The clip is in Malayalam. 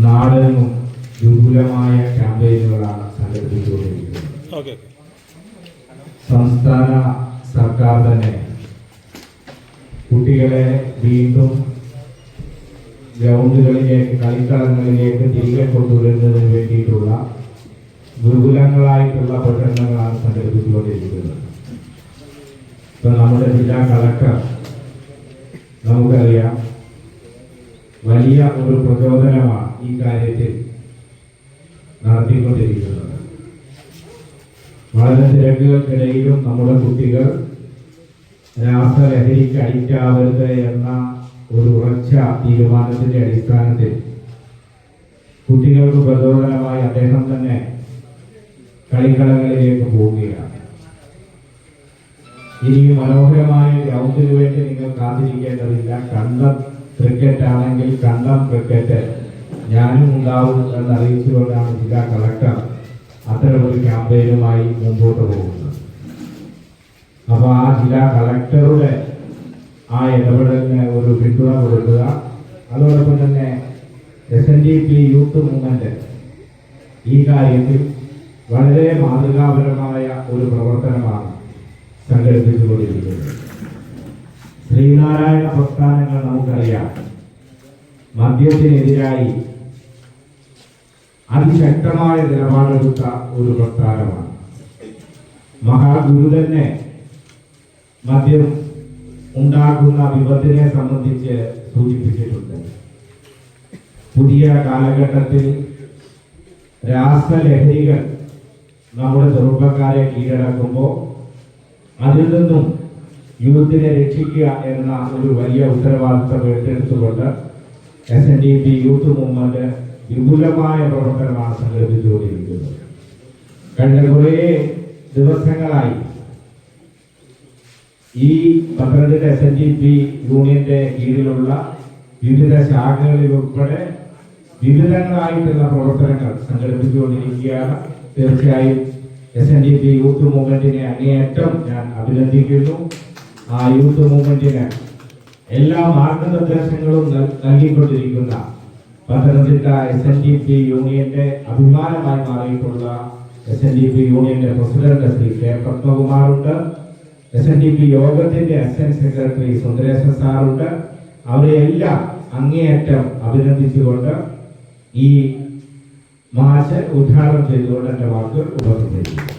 നാടെങ്ങും വിപുലമായ ക്യാമ്പയിനുകളാണ് സംഘടിപ്പിച്ചുകൊണ്ടിരിക്കുന്നത്. സംസ്ഥാന സർക്കാർ തന്നെ കുട്ടികളെ വീണ്ടും ഗ്രൗണ്ടുകളിലേക്ക്, കളിക്കളങ്ങളിലേക്ക് തിരികെ കൊണ്ടുവരുന്നതിന് വേണ്ടിയിട്ടുള്ള വിപുലങ്ങളായിട്ടുള്ള പ്രകടനങ്ങളാണ് സംഘടിപ്പിച്ചുകൊണ്ടിരിക്കുന്നത്. ഇപ്പൊ നമ്മുടെ ജില്ലാ കളക്ടർ നമുക്കറിയാം വലിയ ഒരു പ്രചോദനമാണ് ഈ കാര്യത്തിൽ നടത്തിക്കൊണ്ടിരിക്കുന്നത്. വളരെ തിരക്കുകൾക്കിടയിലും നമ്മുടെ കുട്ടികൾ രാസലഹരിക്ക് അഡിക്റ്റ് ആവരുത് എന്ന ഒരു ഉറച്ച തീരുമാനത്തിന്റെ അടിസ്ഥാനത്തിൽ കുട്ടികൾക്ക് പ്രചോദനമായി അദ്ദേഹം തന്നെ കളിക്കളങ്ങളിലേക്ക് പോവുകയാണ്. ഇനി മനോഹരമായ ഗ്രൗണ്ടിന് വേണ്ടി നിങ്ങൾ കാത്തിരിക്കേണ്ടതില്ല. കണ്ടം ക്രിക്കറ്റ് ആണെങ്കിൽ കണ്ടം ക്രിക്കറ്റ് ഞാനും ഉണ്ടാവും എന്നറിയിച്ചുകൊണ്ടാണ് ജില്ലാ കളക്ടർ അത്തരമൊരു ക്യാമ്പയിനുമായി മുമ്പോട്ട് പോകുന്നത്. അപ്പോൾ ആ ജില്ലാ കളക്ടറുടെ ആ ഇടപെടലിന് ഒരു പിന്തുണ കൊടുക്കുക. അതോടൊപ്പം തന്നെ SNDP യൂത്ത് മൂവ്മെന്റ് ഈ കാര്യത്തിൽ വളരെ മാതൃകാപരമായ ഒരു പ്രവർത്തനമാണ് സംഘടിപ്പിച്ചുകൊണ്ടിരിക്കുന്നത്. ശ്രീനാരായണ പ്രസ്ഥാനങ്ങൾ നമുക്കറിയാം മദ്യത്തിനെതിരായി അതിശക്തമായ നിലപാടെടുത്ത ഒരു പ്രസ്ഥാനമാണ്. മഹാഗുരു തന്നെ മദ്യം ഉണ്ടാക്കുന്ന വിപത്തിനെ സംബന്ധിച്ച് സൂചിപ്പിച്ചിട്ടുണ്ട്. പുതിയ കാലഘട്ടത്തിൽ രാസലഹരികൾ നമ്മുടെ ചെറുപ്പക്കാരെ കീഴടക്കുമ്പോൾ അതിൽ നിന്നും യൂത്തിനെ രക്ഷിക്കുക എന്ന ഒരു വലിയ ഉത്തരവാദിത്തം ഏറ്റെടുത്തുകൊണ്ട് SNDP യൂത്ത് മൂവ്മെന്റ് വിപുലമായ പ്രവർത്തനമാണ് സംഘടിപ്പിച്ചുകൊണ്ടിരിക്കുന്നത്. കഴിഞ്ഞ കുറേ ദിവസങ്ങളായി ഈ പത്തനംതിട്ട SNDP യൂണിയന്റെ കീഴിലുള്ള വിവിധ ശാഖകളിൽ ഉൾപ്പെടെ വിവിധങ്ങളായിട്ടുള്ള പ്രവർത്തനങ്ങൾ സംഘടിപ്പിച്ചുകൊണ്ടിരിക്കുകയാണ്. തീർച്ചയായും SNDP യൂത്ത് മൂവ്മെന്റിനെ അങ്ങേയറ്റം ഞാൻ അഭിനന്ദിക്കുന്നു. ആ യൂത്ത് മൂവ്മെന്റിന് എല്ലാ മാർഗനിർദ്ദേശങ്ങളും നൽകിക്കൊണ്ടിരിക്കുന്ന പത്തനംതിട്ട SNDP യൂണിയന്റെ അഭിമാനമായി മാറിയിട്ടുള്ള SNDP യൂണിയന്റെ പ്രസിഡന്റ് ശ്രീ K പത്മകുമാറുണ്ട്. SNDP യോഗത്തിന്റെ അസിസ്റ്റന്റ് സെക്രട്ടറി സുന്ദരേശൻ സാറുണ്ട്. അവരെയെല്ലാം അങ്ങേയറ്റം അഭിനന്ദിച്ചുകൊണ്ട് ഈ മാർച്ച് ഉദ്ഘാടനം ചെയ്തുകൊണ്ട് എന്റെ വാക്കുകൾ ഉപസംഹരിക്കുന്നു.